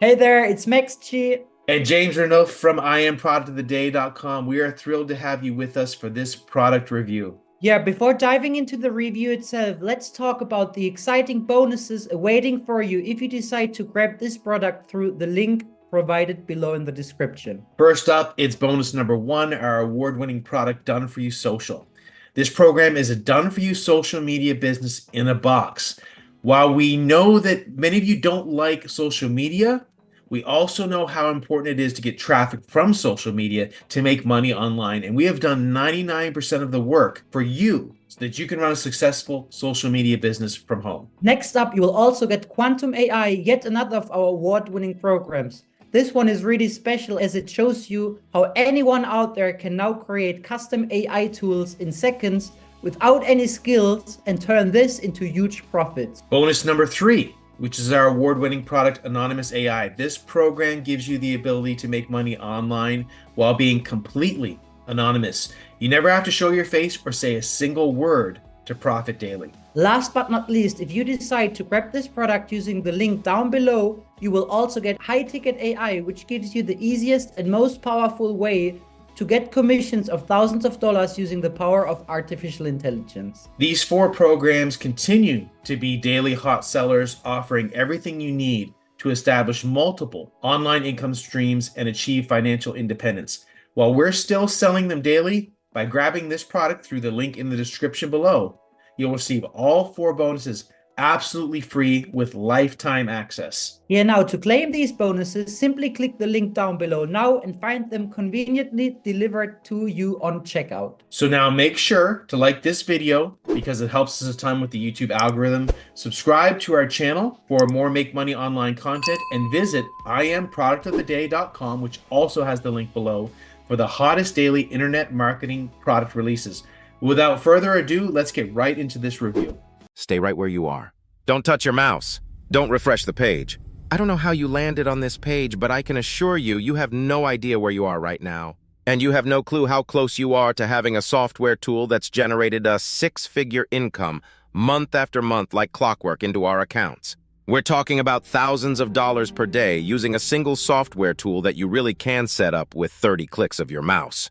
Hey there, it's Max G. And James Renault from IamProductOfTheDay.com. We are thrilled to have you with us for this product review. Yeah, before diving into the review itself, let's talk about the exciting bonuses awaiting for you if you decide to grab this product through the link provided below in the description. First up, it's bonus number one, our award-winning product, Done For You Social. This program is a done-for-you social media business in a box. While we know that many of you don't like social media, we also know how important it is to get traffic from social media to make money online. And we have done 99% of the work for you so that you can run a successful social media business from home. Next up, you will also get Quantum AI, yet another of our award-winning programs. This one is really special as it shows you how anyone out there can now create custom AI tools in seconds without any skills and turn this into huge profits. Bonus number three, which is our award-winning product, Anonymous AI. This program gives you the ability to make money online while being completely anonymous. You never have to show your face or say a single word to profit daily. Last but not least, if you decide to grab this product using the link down below, you will also get High Ticket AI, which gives you the easiest and most powerful way to get commissions of thousands of dollars using the power of artificial intelligence. These four programs continue to be daily hot sellers, offering everything you need to establish multiple online income streams and achieve financial independence. While we're still selling them daily, by grabbing this product through the link in the description below, you'll receive all four bonuses absolutely free with lifetime access. Yeah, now to claim these bonuses, simply click the link down below now and find them conveniently delivered to you on checkout. So now make sure to like this video because it helps us a ton with the YouTube algorithm. Subscribe to our channel for more Make Money Online content and visit IamProductOfTheDay.com, which also has the link below, for the hottest daily internet marketing product releases. Without further ado, let's get right into this review. Stay right where you are. Don't touch your mouse. Don't refresh the page. I don't know how you landed on this page, but I can assure you, you have no idea where you are right now. And you have no clue how close you are to having a software tool that's generated a six-figure income month after month like clockwork into our accounts. We're talking about thousands of dollars per day using a single software tool that you really can set up with 30 clicks of your mouse.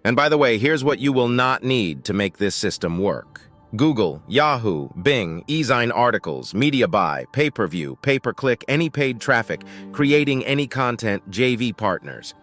And by the way, here's what you will not need to make this system work. Google, Yahoo, Bing, Ezine articles, media buy, pay-per-view, pay-per-click, any paid traffic, creating any content, JV partners.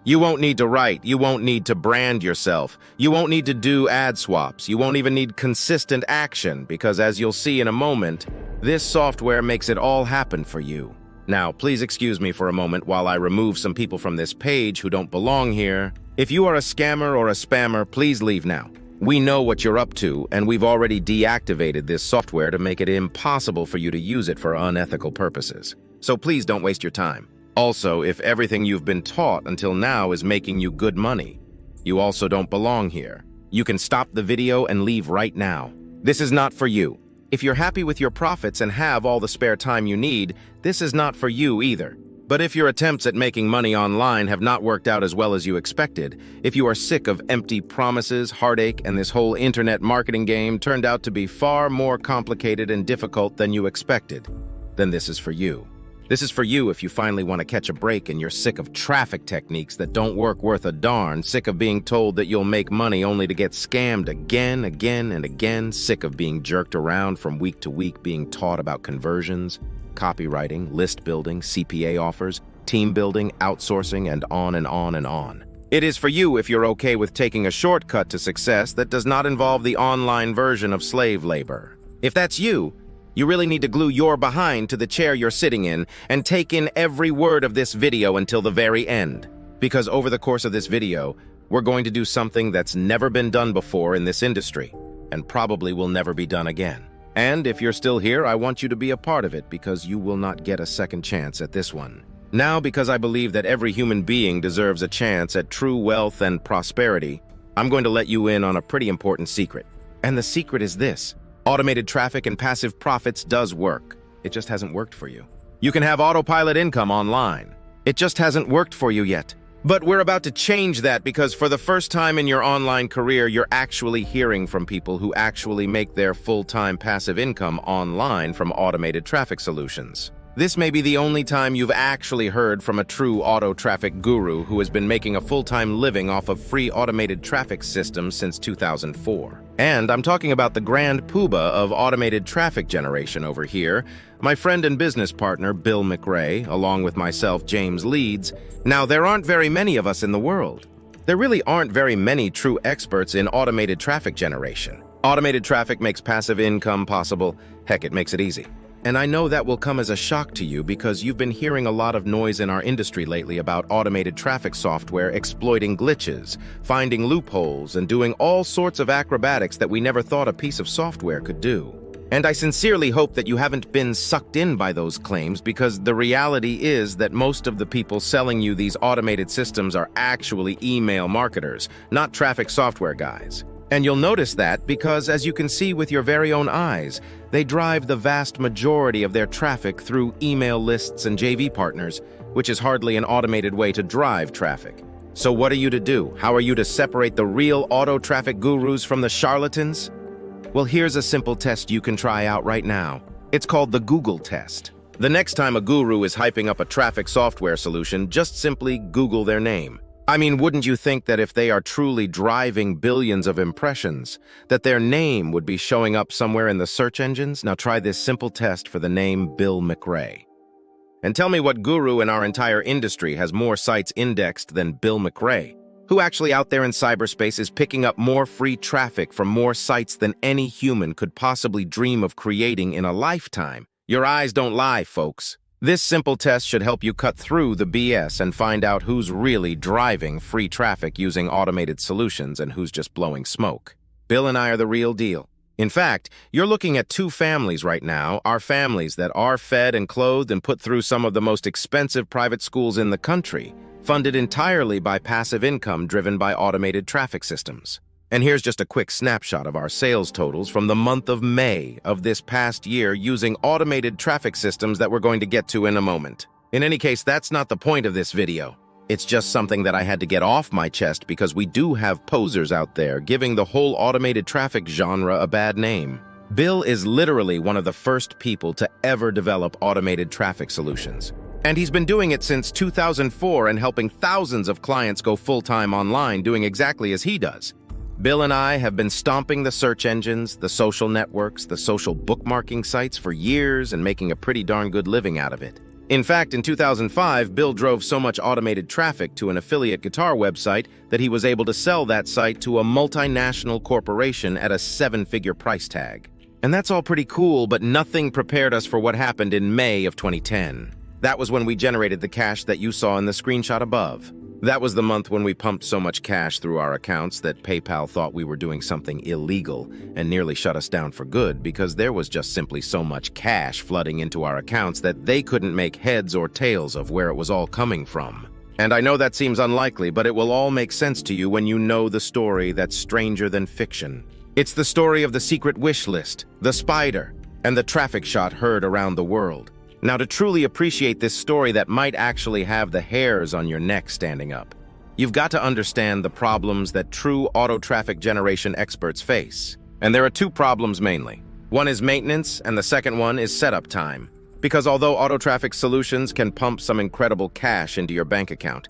You won't need to write, you won't need to brand yourself, you won't need to do ad swaps, you won't even need consistent action because as you'll see in a moment, this software makes it all happen for you. Now, please excuse me for a moment while I remove some people from this page who don't belong here. If you are a scammer or a spammer, please leave now. We know what you're up to, and we've already deactivated this software to make it impossible for you to use it for unethical purposes. So please don't waste your time. Also, if everything you've been taught until now is making you good money, you also don't belong here. You can stop the video and leave right now. This is not for you. If you're happy with your profits and have all the spare time you need, this is not for you either. But if your attempts at making money online have not worked out as well as you expected, if you are sick of empty promises, heartache, and this whole internet marketing game turned out to be far more complicated and difficult than you expected, then this is for you. This is for you if you finally want to catch a break and you're sick of traffic techniques that don't work worth a darn, sick of being told that you'll make money only to get scammed again, and again, sick of being jerked around from week to week being taught about conversions, copywriting, list building, CPA offers, team building, outsourcing, and on and on and on. It is for you if you're okay with taking a shortcut to success that does not involve the online version of slave labor. If that's you, you really need to glue your behind to the chair you're sitting in and take in every word of this video until the very end. Because over the course of this video, we're going to do something that's never been done before in this industry and probably will never be done again. And if you're still here, I want you to be a part of it because you will not get a second chance at this one. Now, because I believe that every human being deserves a chance at true wealth and prosperity, I'm going to let you in on a pretty important secret. And the secret is this: automated traffic and passive profits does work. It just hasn't worked for you. You can have autopilot income online. It just hasn't worked for you yet. But we're about to change that because for the first time in your online career, you're actually hearing from people who actually make their full-time passive income online from automated traffic solutions. This may be the only time you've actually heard from a true auto traffic guru who has been making a full-time living off of free automated traffic systems since 2004. And I'm talking about the grand poobah of automated traffic generation over here, my friend and business partner, Bill McRae, along with myself, James Leeds. Now, there aren't very many of us in the world. There really aren't very many true experts in automated traffic generation. Automated traffic makes passive income possible. Heck, it makes it easy. And I know that will come as a shock to you because you've been hearing a lot of noise in our industry lately about automated traffic software exploiting glitches, finding loopholes, and doing all sorts of acrobatics that we never thought a piece of software could do. And I sincerely hope that you haven't been sucked in by those claims, because the reality is that most of the people selling you these automated systems are actually email marketers, not traffic software guys. And you'll notice that because, as you can see with your very own eyes, they drive the vast majority of their traffic through email lists and JV partners, which is hardly an automated way to drive traffic. So what are you to do? How are you to separate the real auto traffic gurus from the charlatans? Well, here's a simple test you can try out right now. It's called the Google test. The next time a guru is hyping up a traffic software solution, just simply Google their name. I mean, wouldn't you think that if they are truly driving billions of impressions, that their name would be showing up somewhere in the search engines? Now try this simple test for the name Bill McRae. And tell me what guru in our entire industry has more sites indexed than Bill McRae, who actually out there in cyberspace is picking up more free traffic from more sites than any human could possibly dream of creating in a lifetime. Your eyes don't lie, folks. This simple test should help you cut through the BS and find out who's really driving free traffic using automated solutions and who's just blowing smoke. Bill and I are the real deal. In fact, you're looking at two families right now, our families that are fed and clothed and put through some of the most expensive private schools in the country, funded entirely by passive income driven by automated traffic systems. And here's just a quick snapshot of our sales totals from the month of May of this past year using automated traffic systems that we're going to get to in a moment. In any case, that's not the point of this video. It's just something that I had to get off my chest because we do have posers out there giving the whole automated traffic genre a bad name. Bill is literally one of the first people to ever develop automated traffic solutions. And he's been doing it since 2004 and helping thousands of clients go full-time online doing exactly as he does. Bill and I have been stomping the search engines, the social networks, the social bookmarking sites for years and making a pretty darn good living out of it. In fact, in 2005, Bill drove so much automated traffic to an affiliate guitar website that he was able to sell that site to a multinational corporation at a 7-figure price tag. And that's all pretty cool, but nothing prepared us for what happened in May of 2010. That was when we generated the cash that you saw in the screenshot above. That was the month when we pumped so much cash through our accounts that PayPal thought we were doing something illegal and nearly shut us down for good because there was just simply so much cash flooding into our accounts that they couldn't make heads or tails of where it was all coming from. And I know that seems unlikely, but it will all make sense to you when you know the story that's stranger than fiction. It's the story of the secret wish list, the spider, and the traffic shot heard around the world. Now, to truly appreciate this story that might actually have the hairs on your neck standing up, you've got to understand the problems that true auto traffic generation experts face. And there are two problems mainly. One is maintenance, and the second one is setup time. Because although auto traffic solutions can pump some incredible cash into your bank account,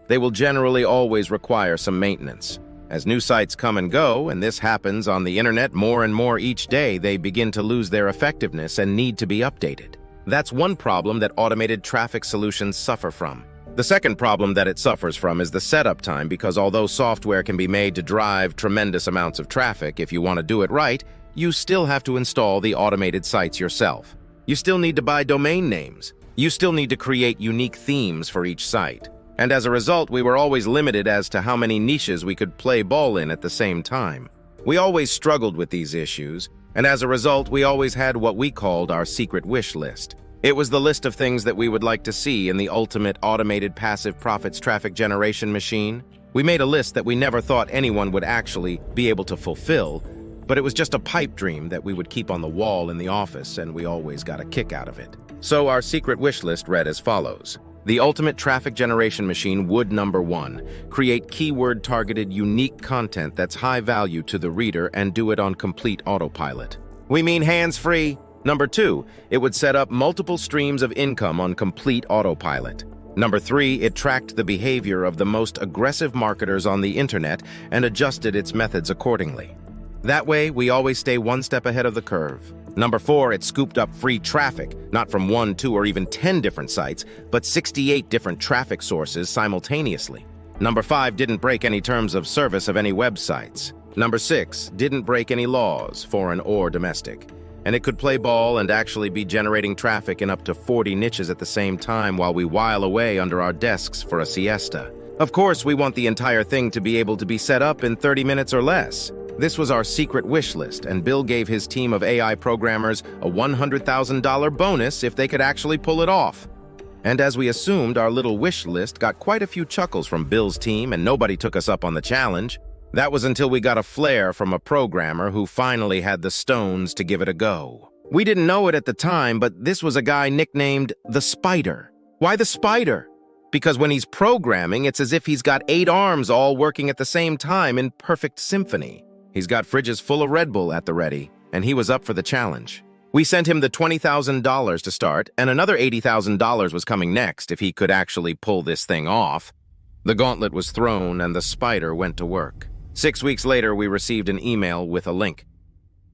they will generally always require some maintenance. As new sites come and go, and this happens on the internet more and more each day, they begin to lose their effectiveness and need to be updated. That's one problem that automated traffic solutions suffer from. The second problem that it suffers from is the setup time, because although software can be made to drive tremendous amounts of traffic, if you want to do it right, you still have to install the automated sites yourself. You still need to buy domain names. You still need to create unique themes for each site. And as a result, we were always limited as to how many niches we could play ball in at the same time. We always struggled with these issues, and as a result, we always had what we called our secret wish list. It was the list of things that we would like to see in the ultimate automated passive profits traffic generation machine. We made a list that we never thought anyone would actually be able to fulfill, but it was just a pipe dream that we would keep on the wall in the office, and we always got a kick out of it. So our secret wish list read as follows. The ultimate traffic generation machine would, number 1, create keyword-targeted unique content that's high value to the reader and do it on complete autopilot. We mean hands-free, Number 2, it would set up multiple streams of income on complete autopilot. Number 3, it tracked the behavior of the most aggressive marketers on the internet and adjusted its methods accordingly. That way, we always stay one step ahead of the curve. Number 4, it scooped up free traffic, not from 1, 2, or even 10 different sites, but 68 different traffic sources simultaneously. Number 5, didn't break any terms of service of any websites. Number 6, didn't break any laws, foreign or domestic. And it could play ball and actually be generating traffic in up to 40 niches at the same time while we while away under our desks for a siesta. Of course, we want the entire thing to be able to be set up in 30 minutes or less. This was our secret wish list, and Bill gave his team of AI programmers a $100,000 bonus if they could actually pull it off. And as we assumed, our little wish list got quite a few chuckles from Bill's team, and nobody took us up on the challenge. That was until we got a flare from a programmer who finally had the stones to give it a go. We didn't know it at the time, but this was a guy nicknamed the Spider. Why the Spider? Because when he's programming, it's as if he's got 8 arms all working at the same time in perfect symphony. He's got fridges full of Red Bull at the ready, and he was up for the challenge. We sent him the $20,000 to start, and another $80,000 was coming next if he could actually pull this thing off. The gauntlet was thrown, and the Spider went to work. 6 weeks later, we received an email with a link.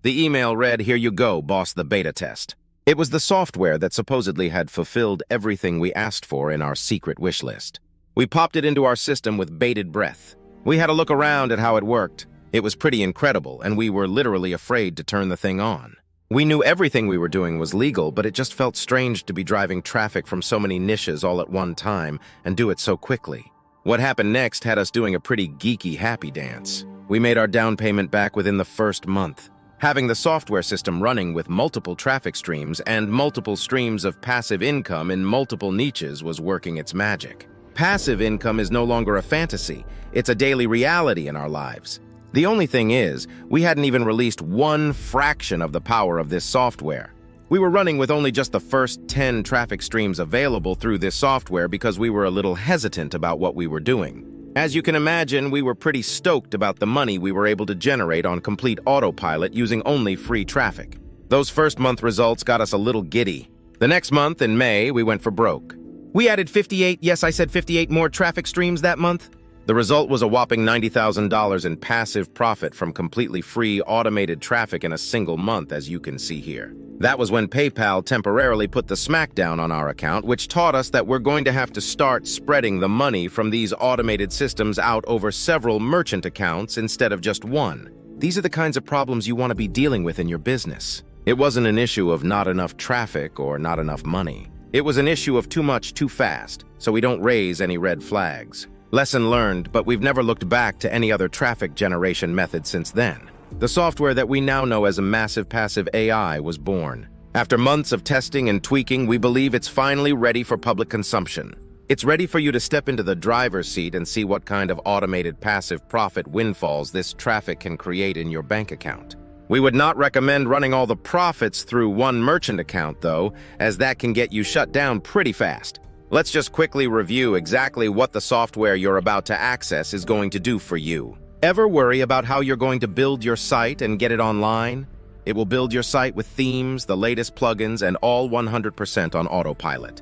The email read, "Here you go, boss the beta test." It was the software that supposedly had fulfilled everything we asked for in our secret wish list. We popped it into our system with bated breath. We had a look around at how it worked. It was pretty incredible, and we were literally afraid to turn the thing on. We knew everything we were doing was legal, but it just felt strange to be driving traffic from so many niches all at one time and do it so quickly. What happened next had us doing a pretty geeky happy dance. We made our down payment back within the first month. Having the software system running with multiple traffic streams and multiple streams of passive income in multiple niches was working its magic. Passive income is no longer a fantasy. It's a daily reality in our lives. The only thing is, we hadn't even released one fraction of the power of this software. We were running with only just the first 10 traffic streams available through this software because we were a little hesitant about what we were doing. As you can imagine, we were pretty stoked about the money we were able to generate on complete autopilot using only free traffic. Those first month results got us a little giddy. The next month, in May, we went for broke. We added 58 more traffic streams that month. The result was a whopping $90,000 in passive profit from completely free automated traffic in a single month, as you can see here. That was when PayPal temporarily put the smackdown on our account, which taught us that we're going to have to start spreading the money from these automated systems out over several merchant accounts instead of just one. These are the kinds of problems you want to be dealing with in your business. It wasn't an issue of not enough traffic or not enough money. It was an issue of too much too fast, so we don't raise any red flags. Lesson learned, but we've never looked back to any other traffic generation method since then. The software that we now know as a massive passive AI was born. After months of testing and tweaking, we believe it's finally ready for public consumption. It's ready for you to step into the driver's seat and see what kind of automated passive profit windfalls this traffic can create in your bank account. We would not recommend running all the profits through one merchant account, though, as that can get you shut down pretty fast. Let's just quickly review exactly what the software you're about to access is going to do for you. Ever worry about how you're going to build your site and get it online? It will build your site with themes, the latest plugins, and all 100% on autopilot.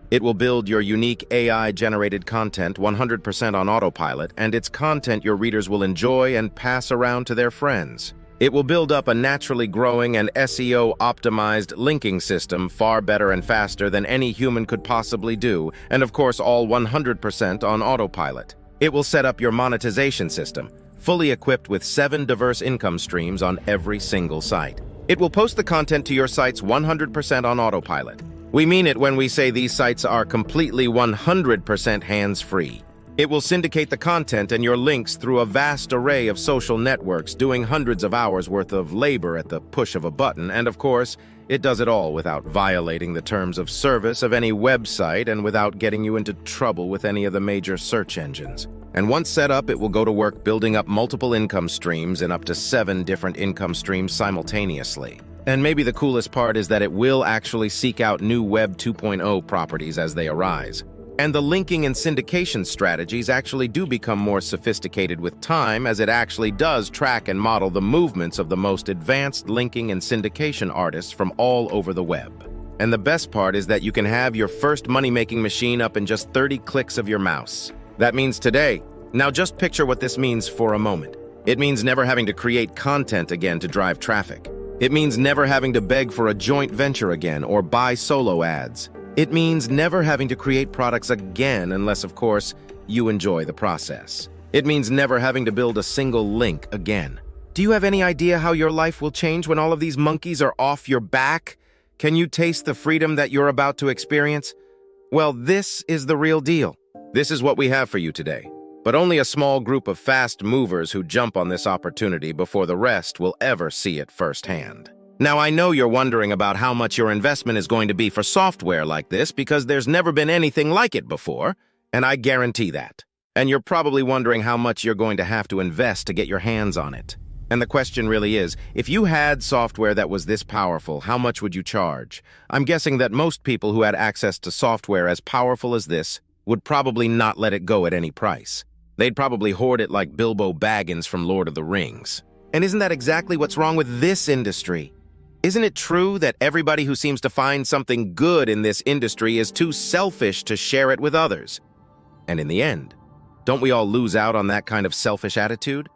It will build your unique AI-generated content 100% on autopilot, and it's content your readers will enjoy and pass around to their friends. It will build up a naturally growing and SEO-optimized linking system far better and faster than any human could possibly do, and of course all 100% on autopilot. It will set up your monetization system, fully equipped with 7 diverse income streams on every single site. It will post the content to your sites 100% on autopilot. We mean it when we say these sites are completely 100% hands-free. It will syndicate the content and your links through a vast array of social networks, doing hundreds of hours worth of labor at the push of a button, and of course, it does it all without violating the terms of service of any website and without getting you into trouble with any of the major search engines. And once set up, it will go to work building up multiple income streams and up to 7 different income streams simultaneously. And maybe the coolest part is that it will actually seek out new Web 2.0 properties as they arise. And the linking and syndication strategies actually do become more sophisticated with time, as it actually does track and model the movements of the most advanced linking and syndication artists from all over the web. And the best part is that you can have your first money-making machine up in just 30 clicks of your mouse. That means today. Now just picture what this means for a moment. It means never having to create content again to drive traffic. It means never having to beg for a joint venture again or buy solo ads. It means never having to create products again unless, of course, you enjoy the process. It means never having to build a single link again. Do you have any idea how your life will change when all of these monkeys are off your back? Can you taste the freedom that you're about to experience? Well, this is the real deal. This is what we have for you today. But only a small group of fast movers who jump on this opportunity before the rest will ever see it firsthand. Now, I know you're wondering about how much your investment is going to be for software like this because there's never been anything like it before, and I guarantee that. And you're probably wondering how much you're going to have to invest to get your hands on it. And the question really is, if you had software that was this powerful, how much would you charge? I'm guessing that most people who had access to software as powerful as this would probably not let it go at any price. They'd probably hoard it like Bilbo Baggins from Lord of the Rings. And isn't that exactly what's wrong with this industry? Isn't it true that everybody who seems to find something good in this industry is too selfish to share it with others? And in the end, don't we all lose out on that kind of selfish attitude?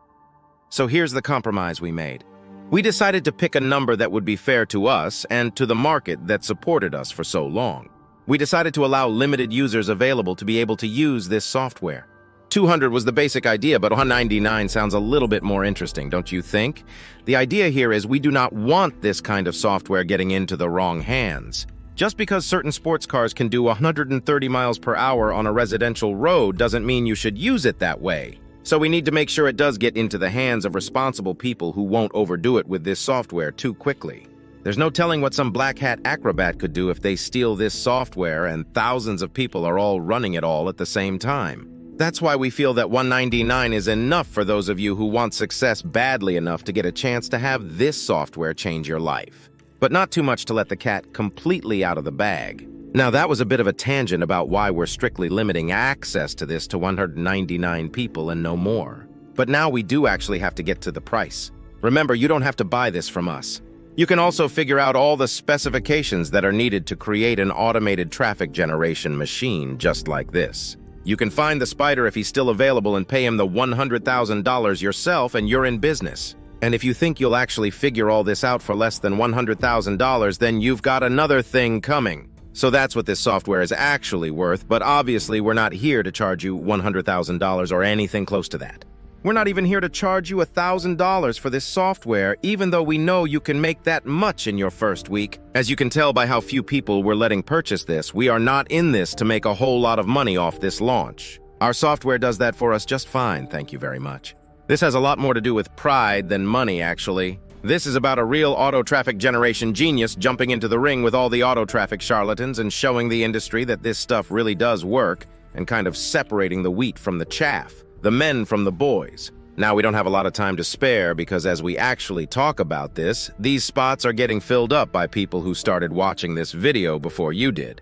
So here's the compromise we made. We decided to pick a number that would be fair to us and to the market that supported us for so long. We decided to allow limited users available to be able to use this software. 200 was the basic idea, but 199 sounds a little bit more interesting, don't you think? The idea here is we do not want this kind of software getting into the wrong hands. Just because certain sports cars can do 130 miles per hour on a residential road doesn't mean you should use it that way. So we need to make sure it does get into the hands of responsible people who won't overdo it with this software too quickly. There's no telling what some black hat acrobat could do if they steal this software and thousands of people are all running it all at the same time. That's why we feel that 199 is enough for those of you who want success badly enough to get a chance to have this software change your life. But not too much to let the cat completely out of the bag. Now, that was a bit of a tangent about why we're strictly limiting access to this to 199 people and no more. But now we do actually have to get to the price. Remember, you don't have to buy this from us. You can also figure out all the specifications that are needed to create an automated traffic generation machine just like this. You can find the spider if he's still available and pay him the $100,000 yourself and you're in business. And if you think you'll actually figure all this out for less than $100,000, then you've got another thing coming. So that's what this software is actually worth, but obviously we're not here to charge you $100,000 or anything close to that. We're not even here to charge you $1,000 for this software, even though we know you can make that much in your first week. As you can tell by how few people we're letting purchase this, we are not in this to make a whole lot of money off this launch. Our software does that for us just fine, thank you very much. This has a lot more to do with pride than money, actually. This is about a real auto traffic generation genius jumping into the ring with all the auto traffic charlatans and showing the industry that this stuff really does work and kind of separating the wheat from the chaff. The men from the boys. Now, we don't have a lot of time to spare because as we actually talk about this, these spots are getting filled up by people who started watching this video before you did.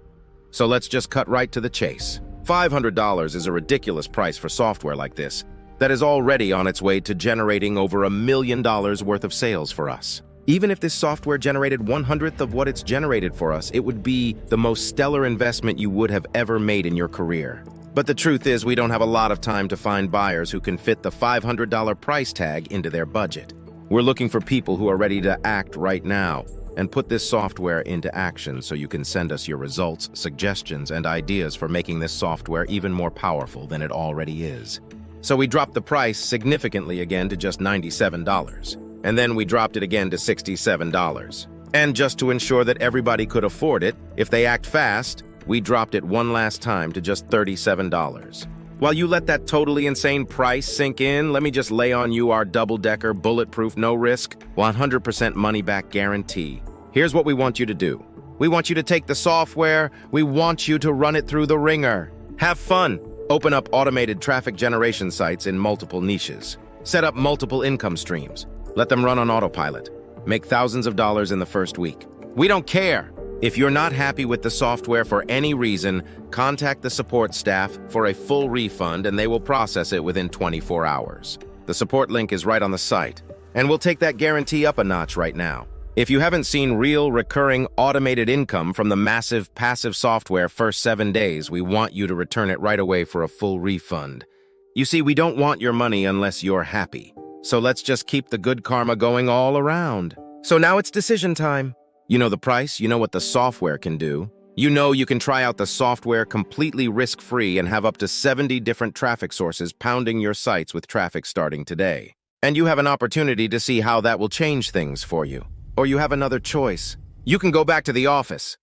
So let's just cut right to the chase. $500 is a ridiculous price for software like this that is already on its way to generating over $1 million worth of sales for us. Even if this software generated 1/100th of what it's generated for us, it would be the most stellar investment you would have ever made in your career. But the truth is, we don't have a lot of time to find buyers who can fit the $500 price tag into their budget. We're looking for people who are ready to act right now and put this software into action so you can send us your results, suggestions, and ideas for making this software even more powerful than it already is. So we dropped the price significantly again to just $97. And then we dropped it again to $67. And just to ensure that everybody could afford it, if they act fast, we dropped it one last time to just $37. While you let that totally insane price sink in, let me just lay on you our double-decker, bulletproof, no-risk, 100% money-back guarantee. Here's what we want you to do. We want you to take the software. We want you to run it through the ringer. Have fun. Open up automated traffic generation sites in multiple niches. Set up multiple income streams. Let them run on autopilot. Make thousands of dollars in the first week. We don't care. If you're not happy with the software for any reason, contact the support staff for a full refund and they will process it within 24 hours. The support link is right on the site, and we'll take that guarantee up a notch right now. If you haven't seen real, recurring, automated income from the massive, passive software first 7 days, we want you to return it right away for a full refund. You see, we don't want your money unless you're happy. So let's just keep the good karma going all around. So now it's decision time. You know the price, you know what the software can do. You know you can try out the software completely risk-free and have up to 70 different traffic sources pounding your sites with traffic starting today. And you have an opportunity to see how that will change things for you. Or you have another choice. You can go back to the office.